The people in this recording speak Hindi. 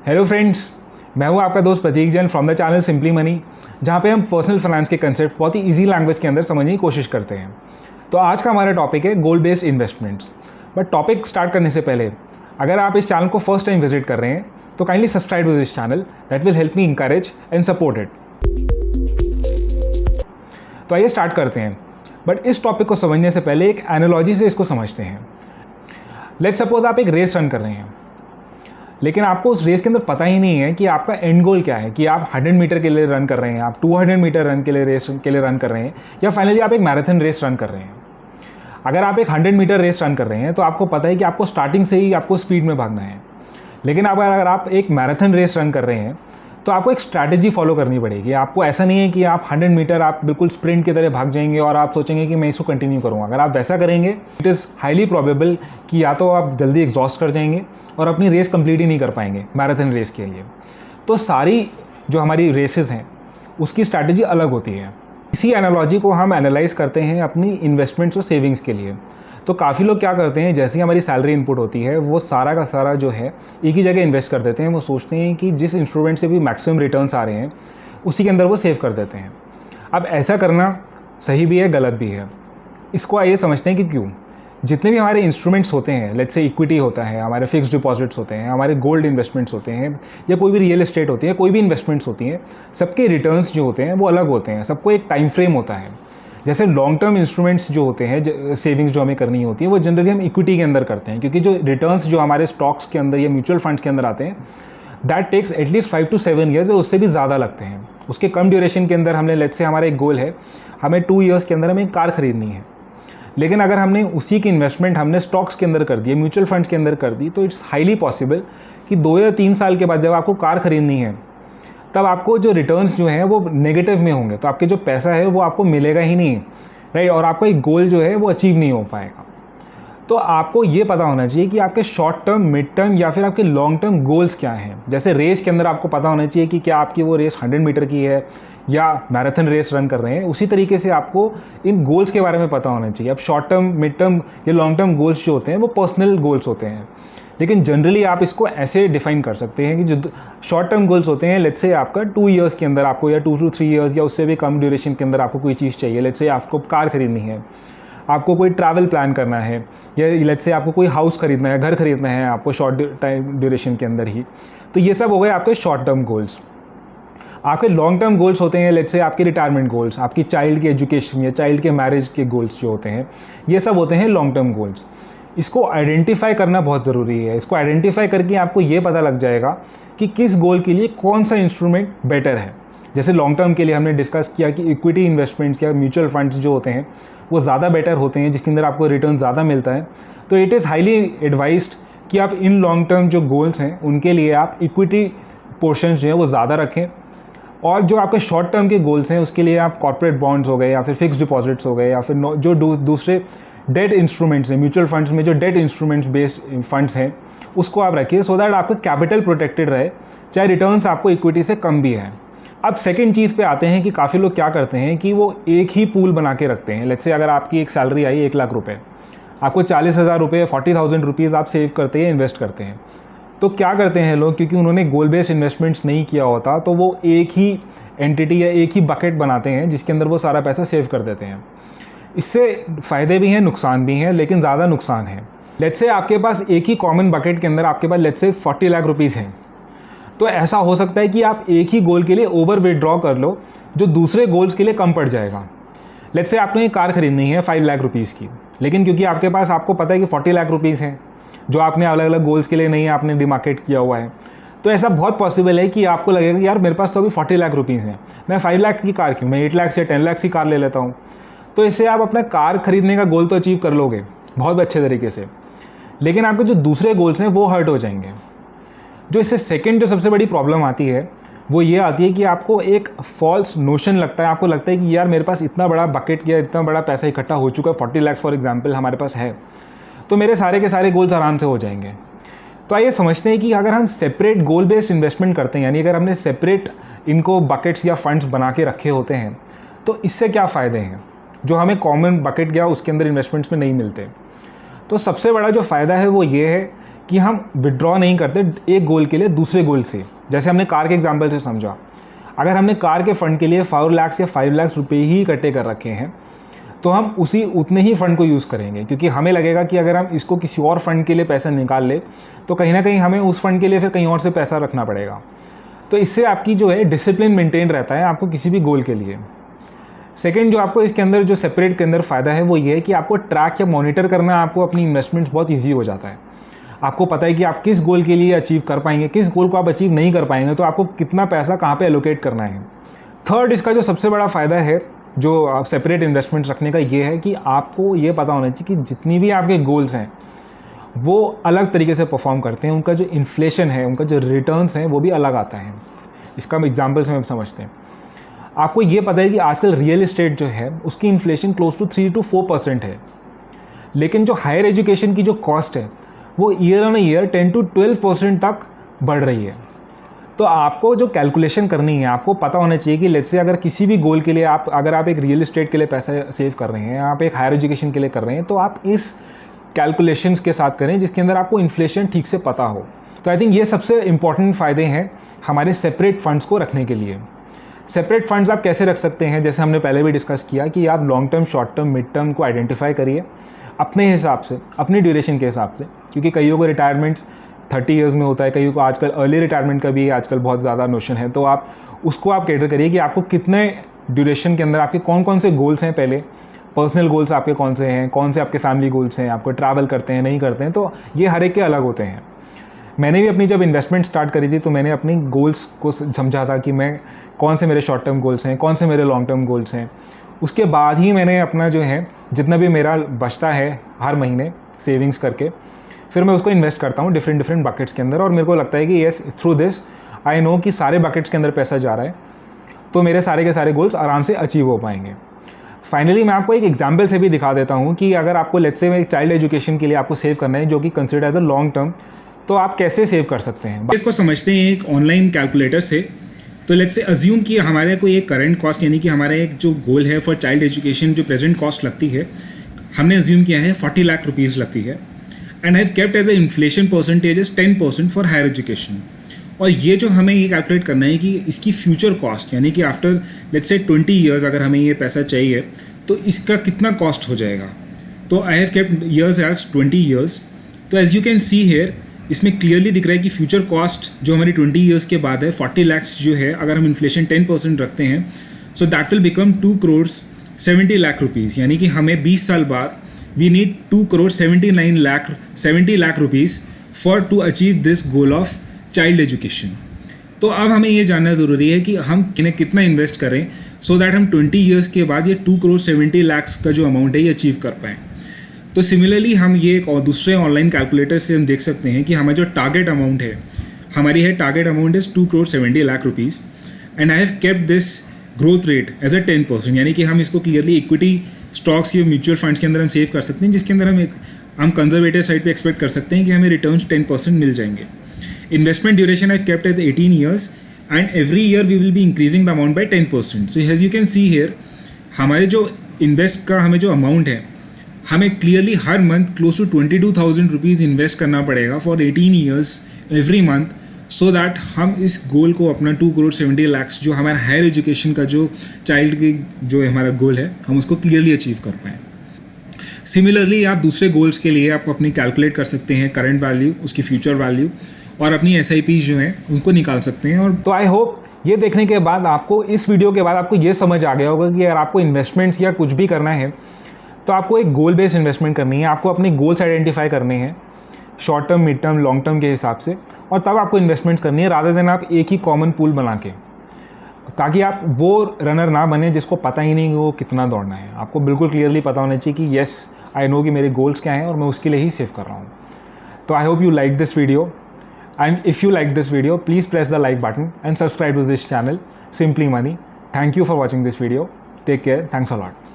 हेलो फ्रेंड्स, मैं हूं आपका दोस्त Prateek Jain from the channel Simply Money, जहां पे हम पर्सनल फाइनेंस के कंसेप्ट बहुत ही इजी लैंग्वेज के अंदर समझने की कोशिश करते हैं। तो आज का हमारा टॉपिक है गोल based investments. But topic start करने से पहले अगर आप इस चैनल को फर्स्ट टाइम विजिट कर रहे हैं तो kindly subscribe to this channel, that will help me encourage and support it. तो आइए स्टार्ट करते हैं। बट इस टॉपिक को समझने से पहले एक एनालॉजी से इसको समझते हैं। लेट्स सपोज आप एक रेस रन कर रहे हैं, लेकिन आपको उस रेस के अंदर पता ही नहीं है कि आपका एंड गोल क्या है, कि आप 100 मीटर के लिए रन कर रहे हैं, आप 200 मीटर रन के लिए रेस के लिए रन कर रहे हैं, या फाइनली आप एक मैराथन रेस रन कर रहे हैं। अगर आप एक 100 मीटर रेस रन कर रहे हैं तो आपको पता है कि आपको स्टार्टिंग से ही आपको स्पीड में भागना है। लेकिन अगर आप एक मैराथन रेस रन कर रहे हैं तो आपको एक स्ट्रैटेजी फॉलो करनी पड़ेगी। आपको ऐसा नहीं है कि आप 100 मीटर आप बिल्कुल स्प्रिंट की तरह भाग जाएंगे और आप सोचेंगे कि मैं इसको कंटिन्यू करूँगा। अगर आप वैसा करेंगे इट इज़ हाईली प्रोबेबल कि या तो आप जल्दी एग्जॉस्ट कर जाएंगे और अपनी रेस कंप्लीट ही नहीं कर पाएंगे मैराथन रेस के लिए। तो सारी जो हमारी रेसेस हैं उसकी स्ट्रैटेजी अलग होती है। इसी एनालॉजी को हम एनालाइज करते हैं अपनी इन्वेस्टमेंट्स और सेविंग्स के लिए। तो काफ़ी लोग क्या करते हैं, जैसे ही हमारी सैलरी इनपुट होती है वो सारा का सारा जो है एक ही जगह इन्वेस्ट कर देते हैं। वो सोचते हैं कि जिस इंस्ट्रूमेंट से भी मैक्सिमम रिटर्न्स आ रहे हैं उसी के अंदर वो सेव कर देते हैं। अब ऐसा करना सही भी है, गलत भी है। इसको आइए समझते हैं कि क्यों। जितने भी हमारे इंस्ट्रूमेंट्स होते हैं, लेट्स से इक्विटी होता है, हमारे फिक्स्ड डिपॉजिट्स होते हैं, हमारे गोल्ड इन्वेस्टमेंट्स होते हैं, या कोई भी रियल एस्टेट होती है, कोई भी इन्वेस्टमेंट्स होती हैं, सबके रिटर्न्स जो होते हैं वो अलग होते हैं। सबको एक टाइम फ्रेम होता है। जैसे लॉन्ग टर्म इंस्ट्रूमेंट्स जो होते हैं, सेविंग्स जो हमें करनी होती है, वो जनरली हम इक्विटी के अंदर करते हैं, क्योंकि जो रिटर्न्स जो हमारे स्टॉक्स के अंदर या म्यूचुअल फंड्स के अंदर आते हैं that takes at least 5 to 7 years, उससे भी ज़्यादा लगते हैं। उसके कम ड्यूरेशन के अंदर हमने, लेट्स से हमारा एक गोल है, हमें 2 ईयर्स के अंदर हमें एक कार खरीदनी है। लेकिन अगर हमने उसी की इन्वेस्टमेंट हमने स्टॉक्स के अंदर कर दी, म्यूचुअल फंड्स के अंदर कर दी, तो इट्स हाईली पॉसिबल कि 2 या 3 साल के बाद जब आपको कार खरीदनी है तब आपको जो रिटर्न्स जो हैं वो नेगेटिव में होंगे। तो आपके जो पैसा है वो आपको मिलेगा ही नहीं, राइट। और आपका एक गोल जो है वो अचीव नहीं हो पाएगा। तो आपको ये पता होना चाहिए कि आपके शॉर्ट टर्म, मिड टर्म या फिर आपके लॉन्ग टर्म गोल्स क्या हैं। जैसे रेस के अंदर आपको पता होना चाहिए कि क्या आपकी वो रेस 100 मीटर की है या मैराथन रेस रन कर रहे हैं। उसी तरीके से आपको इन गोल्स के बारे में पता होना चाहिए। अब शॉर्ट टर्म, मिड टर्म या लॉन्ग टर्म गोल्स जो होते हैं वो पर्सनल गोल्स होते हैं, लेकिन जनरली आप इसको ऐसे डिफाइन कर सकते हैं कि जो शॉर्ट टर्म गोल्स होते हैं, लेट्स से आपका 2 ईयर्स के अंदर आपको, या 2 to 3 ईयर्स या उससे भी कम ड्यूरेशन के अंदर आपको कोई चीज़ चाहिए। लेट्स से आपको कार खरीदनी है, आपको कोई ट्रैवल प्लान करना है, या लेट्स से आपको कोई हाउस खरीदना है, घर खरीदना है आपको शॉर्ट टाइम ड्यूरेशन के अंदर ही। तो ये सब हो गए आपके शॉर्ट टर्म गोल्स। आपके लॉन्ग टर्म गोल्स होते हैं, लेट्स से आपके रिटायरमेंट गोल्स, आपकी चाइल्ड की एजुकेशन या चाइल्ड के मैरिज के गोल्स जो होते हैं, ये सब होते हैं लॉन्ग टर्म गोल्स। इसको आइडेंटिफाई करना बहुत ज़रूरी है। इसको आइडेंटिफाई करके आपको ये पता लग जाएगा कि किस गोल के लिए कौन सा इंस्ट्रूमेंट बेटर है। जैसे लॉन्ग टर्म के लिए हमने डिस्कस किया कि इक्विटी इन्वेस्टमेंट्स या म्यूचुअल फंड्स जो होते हैं वो ज़्यादा बेटर होते हैं, जिसके अंदर आपको रिटर्न ज़्यादा मिलता है। तो इट इज़ हाईली एडवाइज्ड कि आप इन लॉन्ग टर्म जो गोल्स हैं उनके लिए आप इक्विटी पोर्शन जो है वो ज़्यादा रखें, और जो आपके शॉर्ट टर्म के गोल्स हैं उसके लिए आप कॉर्पोरेट बॉन्ड्स हो गए या फिर फिक्स्ड डिपॉजिट्स हो गए या फिर जो दूसरे डेट इंस्ट्रूमेंट्स हैं, म्यूचुअल फंड्स में जो डेट इंस्ट्रूमेंट्स बेस्ड फंड्स हैं उसको आप रखिए, सो दैट आपका कैपिटल प्रोटेक्टेड रहे, चाहे रिटर्न्स आपको इक्विटी से कम भी है। अब सेकंड चीज़ पे आते हैं कि काफ़ी लोग क्या करते हैं कि वो एक ही पूल बना के रखते हैं। लेट्स से अगर आपकी एक सैलरी आई 1 लाख रुपये, आपको 40,000 रुपये, 40,000 रुपीज़ आप सेव करते हैं, इन्वेस्ट करते हैं। तो क्या करते हैं लोग, क्योंकि उन्होंने गोल बेस्ड इन्वेस्टमेंट्स नहीं किया होता, तो वो एक ही एंटिटी या एक ही बकेट बनाते हैं जिसके अंदर वो सारा पैसा सेव कर देते हैं। इससे फ़ायदे भी हैं, नुकसान भी हैं, लेकिन ज़्यादा नुकसान है। लेट्स से आपके पास एक ही कॉमन बकेट के अंदर आपके पास लेट्स से 40 लाख रुपीज़ हैं, तो ऐसा हो सकता है कि आप एक ही गोल के लिए ओवर विड्रॉ कर लो जो दूसरे गोल्स के लिए कम पड़ जाएगा। लेट्स से आपने एक कार खरीदनी है 5 लाख रुपीज़ की, लेकिन क्योंकि आपके पास, आपको पता है कि 40 लाख रुपीज़ हैं जो आपने अलग अलग गोल्स के लिए नहीं आपने डिमार्केट किया हुआ है, तो ऐसा बहुत पॉसिबल है कि आपको लगेगा कि यार मेरे पास तो अभी 40 लाख रुपीज़ हैं, मैं 5 लाख की कार क्यों, मैं 8 लाख से 10 लाख की कार ले लेता हूँ। तो इससे आप अपना कार खरीदने का गोल तो अचीव कर लोगे बहुत अच्छे तरीके से, लेकिन आपके जो दूसरे गोल्स हैं वो हर्ट हो जाएंगे। जो इससे सेकंड जो सबसे बड़ी प्रॉब्लम आती है वो ये आती है कि आपको एक फॉल्स नोशन लगता है, आपको लगता है कि यार मेरे पास इतना बड़ा बकेट या इतना बड़ा पैसा इकट्ठा हो चुका है, 40 लाख फॉर एग्जांपल हमारे पास है, तो मेरे सारे के सारे गोल्स आराम से हो जाएंगे। तो आइए समझते हैं कि अगर हम सेपरेट गोल बेस्ड इन्वेस्टमेंट करते हैं, यानी अगर हमने सेपरेट इनको बकेट्स या फंड्स बना के रखे होते हैं, तो इससे क्या फ़ायदे हैं जो हमें कॉमन बकेट या उसके अंदर इन्वेस्टमेंट्स में नहीं मिलते। तो सबसे बड़ा जो फ़ायदा है वो ये है कि हम विड्रॉ नहीं करते एक गोल के लिए दूसरे गोल से। जैसे हमने कार के एग्जांपल से समझा, अगर हमने कार के फ़ंड के लिए 4 लाख या 5 लाख रुपये ही इकट्ठे कर रखे हैं तो हम उतने ही फ़ंड को यूज़ करेंगे, क्योंकि हमें लगेगा कि अगर हम इसको किसी और फ़ंड के लिए पैसा निकाल ले तो कहीं ना कहीं हमें उस फ़ंड के लिए फिर कहीं और से पैसा रखना पड़ेगा। तो इससे आपकी जो है डिसिप्लिन मेंटेन रहता है आपको किसी भी गोल के लिए। सेकंड, जो आपको इसके अंदर जो सेपरेट के अंदर फ़ायदा है वो ये है कि आपको ट्रैक या मॉनिटर करना आपको अपनी इन्वेस्टमेंट्स बहुत ईजी हो जाता है। आपको पता है कि आप किस गोल के लिए अचीव कर पाएंगे, किस गोल को आप अचीव नहीं कर पाएंगे, तो आपको कितना पैसा कहाँ पे एलोकेट करना है। थर्ड, इसका जो सबसे बड़ा फ़ायदा है जो आप सेपरेट इन्वेस्टमेंट्स रखने का ये है कि आपको ये पता होना चाहिए कि जितनी भी आपके गोल्स हैं वो अलग तरीके से परफॉर्म करते हैं, उनका जो इन्फ्लेशन है, उनका जो रिटर्न्स हैं वो भी अलग आता है। इसका हम एग्जाम्पल से हम समझते हैं। आपको ये पता है कि आजकल रियल एस्टेट जो है उसकी इन्फ्लेशन क्लोज टू 3 to 4% है, लेकिन जो हायर एजुकेशन की जो कॉस्ट है वो ईयर ऑन ईयर 10 to 12% तक बढ़ रही है। तो आपको जो कैलकुलेशन करनी है, आपको पता होना चाहिए कि लेट्स से अगर किसी भी गोल के लिए अगर आप एक रियल एस्टेट के लिए पैसा सेव कर रहे हैं, आप एक हायर एजुकेशन के लिए कर रहे हैं, तो आप इस कैलकुलेशंस के साथ करें जिसके अंदर आपको इन्फ्लेशन ठीक से पता हो। तो आई थिंक ये सबसे इंपॉर्टेंट फ़ायदे हैं हमारे सेपरेट फंड्स को रखने के लिए। सेपरेट फंड्स आप कैसे रख सकते हैं, जैसे हमने पहले भी डिस्कस किया कि आप long term, short term, mid term को आइडेंटिफाई करिए अपने हिसाब से, अपनी ड्यूरेशन के हिसाब से, क्योंकि कईयों को रिटायरमेंट्स 30 ईयर्स में होता है, कईयों को आजकल अर्ली रिटायरमेंट का भी आजकल बहुत ज़्यादा नोशन है। तो आप उसको आप कैटर करिए कि आपको कितने ड्यूरेशन के अंदर आपके कौन कौन से गोल्स हैं, पहले पर्सनल गोल्स आपके कौन से हैं, कौन से आपके फैमिली गोल्स हैं, आपको ट्रैवल करते हैं नहीं करते हैं, तो ये हर एक के अलग होते हैं। मैंने भी अपनी जब इन्वेस्टमेंट स्टार्ट करी थी तो मैंने अपनी गोल्स को समझा था कि मैं कौन से मेरे शॉर्ट टर्म गोल्स हैं, कौन से मेरे लॉन्ग टर्म गोल्स हैं। उसके बाद ही मैंने अपना जो है जितना भी मेरा बचता है हर महीने सेविंग्स करके फिर मैं उसको इन्वेस्ट करता हूँ डिफरेंट बकेट्स के अंदर। और मेरे को लगता है कि yes, through this I know कि सारे बकेट्स के अंदर पैसा जा रहा है, तो मेरे सारे के सारे गोल्स आराम से अचीव हो पाएंगे। फाइनली मैं आपको एक एग्जाम्पल से भी दिखा देता हूँ कि अगर आपको लेट्स से चाइल्ड एजुकेशन के लिए आपको सेव करना है जो कि consider as a long term, तो आप कैसे सेव कर सकते हैं। इसको समझते हैं एक ऑनलाइन कैलकुलेटर से। तो लेट्स से अज्यूम कि हमारे कोई एक करंट कॉस्ट यानी कि हमारा एक जो गोल है फॉर चाइल्ड एजुकेशन, जो प्रेजेंट कॉस्ट लगती है, हमने अज्यूम किया है 40 लाख रुपीज़ लगती है, and have kept as a inflation percentage is 10% for higher education. और ये जो हमें ये कैलकुलेट करना है कि इसकी फ्यूचर कॉस्ट यानी कि आफ्टर लेट्स से 20 ईयर्स अगर हमें ये पैसा चाहिए तो इसका कितना कॉस्ट हो जाएगा। तो I have kept years as 20 years. तो as you can see here, इसमें क्लियरली दिख रहा है कि फ्यूचर कॉस्ट जो हमारी 20 ईयर्स के बाद है 40 लाख्स जो है, अगर हम इन्फ्लेशन 10% रखते हैं so that will become 2 crore 70 lakh rupees, यानी कि हमें 20 साल बाद we need 2 crore 70 lakh rupees for to achieve this goal of child education. तो अब हमें ये जानना ज़रूरी है कि हम कितना इन्वेस्ट करें सो दैट हम 20 ईयर्स के बाद ये 2 करोड़ 70 लाख का जो अमाउंट है ये अचीव कर पाएँ। तो सिमिलरली हम ये एक और दूसरे ऑनलाइन कैलकुलेटर से हम देख सकते हैं कि हमारा जो टारगेट अमाउंट है हमारी है, target amount is 2 crore 70 lakh rupees, and I have kept this growth rate as a 10%, यानी कि हम इसको क्लियरली इक्विटी स्टॉक्स के म्यूचुअल फंड्स के अंदर हम सेव कर सकते हैं, जिसके अंदर हम कंजर्वेटिव साइड पे एक्सपेक्ट कर सकते हैं कि हमें रिटर्न्स 10% मिल जाएंगे। Investment duration I have kept as 18 years, and every year we will be increasing the amount by 10%। So as you can see here, हमारे जो इन्वेस्ट का हमें जो अमाउंट है हमें क्लियरली हर month close to 22,000 rupees invest करना पड़ेगा for 18 years every month, so that हम इस गोल को अपना 2 करोड़ 70 लाख जो हमारा हायर एजुकेशन का जो चाइल्ड की जो हमारा गोल है हम उसको क्लियरली अचीव कर पाएँ। सिमिलरली आप दूसरे गोल्स के लिए आप अपनी कैलकुलेट कर सकते हैं करंट वैल्यू, उसकी फ्यूचर वैल्यू, और अपनी SIP जो है उनको निकाल सकते हैं। और तो आई होप ये देखने के बाद आपको, इस वीडियो के बाद आपको ये समझ आ गया होगा कि अगर आपको इन्वेस्टमेंट्स या कुछ भी करना है तो आपको एक गोल बेस्ड इन्वेस्टमेंट करनी है, आपको अपने गोल्स आइडेंटिफाई करने हैं short term, mid term, long term के हिसाब से, और तब आपको इन्वेस्टमेंट्स करनी है रादर देन आप एक ही कॉमन पूल बना के, ताकि आप वो रनर ना बने जिसको पता ही नहीं कि वो कितना दौड़ना है। आपको बिल्कुल क्लियरली पता होना चाहिए कि येस आई नो कि मेरे गोल्स क्या हैं और मैं उसके लिए ही सेव कर रहा हूँ। तो I hope you like this video, and if you like this video, please press the like button and subscribe to this channel, Simply Money. Thank you for watching this video. Take care. Thanks a lot.